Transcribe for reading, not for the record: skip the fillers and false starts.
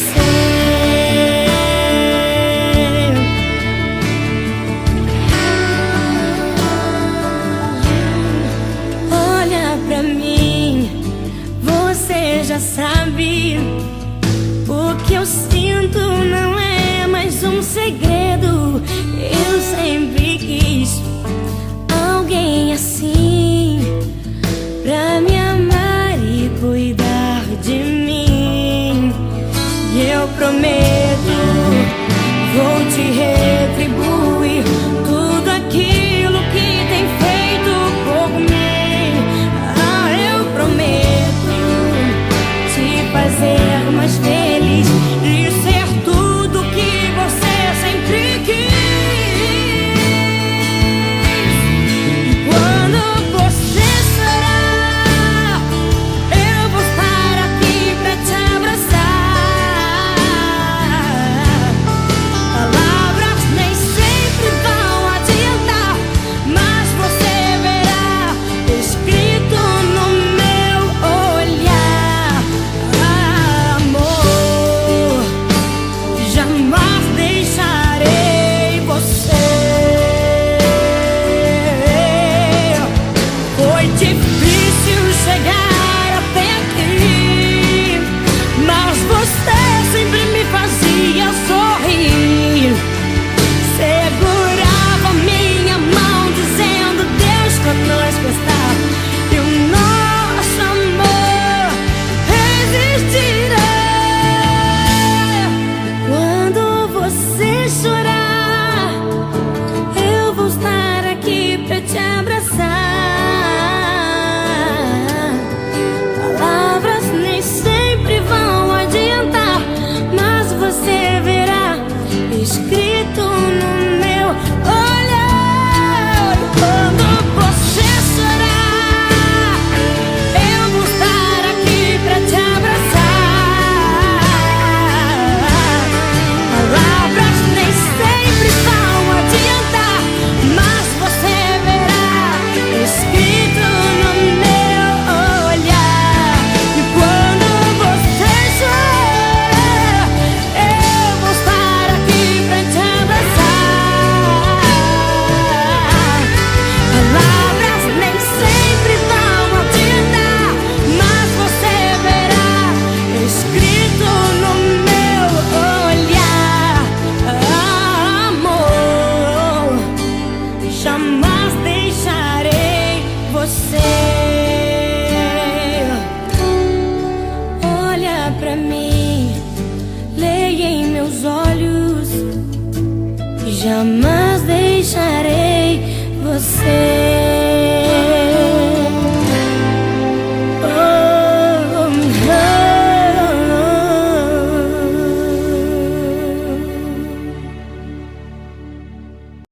você. Olha pra mim, você já sabe. O que eu sinto não é mais um segredo. Eu sempre quis alguém assim, pra me amar e cuidar de mim. E eu prometo, vou te retribuir tudo aquilo que tem feito por mim. Ah, eu prometo te fazer mais feliz e ser tudo que você sempre quis. E quando você chorar, eu vou estar aqui pra te abraçar. Palavras nem sempre vão adiantar, mas você verá escrito no meu olhar. Amor, jamais deixarei você. Foi difícil chegar até aqui, mas você sempre me fazia sorrir. Segurava minha mão dizendo: Deus conosco está, e o nosso amor resistirá. Quando você chorar, eu vou estar aqui pra te abraçar. Palavras nem sempre vão adiantar, mas você verá escrito no meu olhar. Quando você chorar, eu vou estar aqui pra te abraçar. Palavras nem sempre vão adiantar, mas você verá escrito no meu olhar. E quando você chorar, eu vou estar aqui pra te abraçar. Palavras nem sempre vão adiantar, mas você verá escrito no meu olhar. Amor, jamais deixarei você. Olha pra mim, leia em meus olhos. Jamais